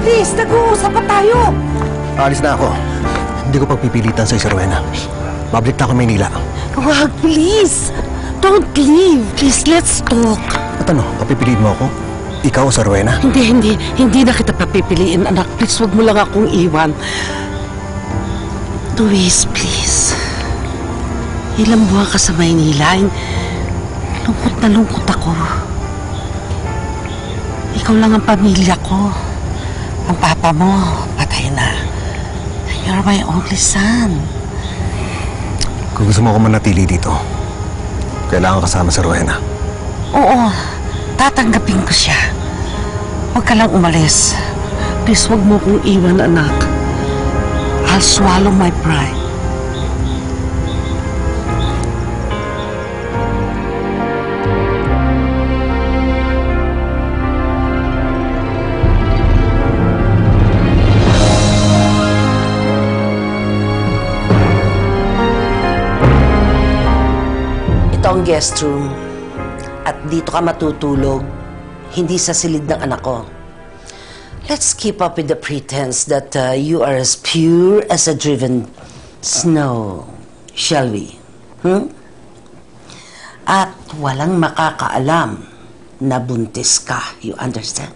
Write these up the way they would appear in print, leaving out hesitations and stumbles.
Please, nag-uusap pa tayo. Alis na ako. Hindi ko pagpipilitan sa si Rowena. Babalik na ako Maynila. Wag, please. Don't leave. Please, let's talk. At ano, papipiliin mo ako? Ikaw o si Rowena? Hindi na kita papipiliin, anak. Please, wag mo lang akong iwan. Luis, please. Ilang buwan ka sa Maynila. Lungkot na lungkot ako. Ikaw lang ang pamilya ko. Ang papa mo, patay na. You're my only son. Kung gusto mo ako manatili dito, kailangan kasama si Rowena. Oo, tatanggapin ko siya. Huwag ka lang umalis. Please, huwag mo kong iwan, anak. I'll swallow my pride. Ito ang guest room. At dito ka matutulog, hindi sa silid ng anak ko. Let's keep up with the pretense that you are as pure as a driven snow. Shall we? At walang makakaalam na buntis ka. You understand?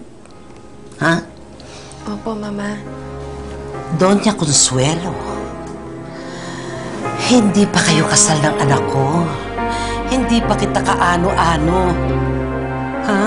Ha? Opo, Mama. Doña Consuelo. Hindi pa kayo kasal ng anak ko. Hindi pa kita kaano-ano. Ha?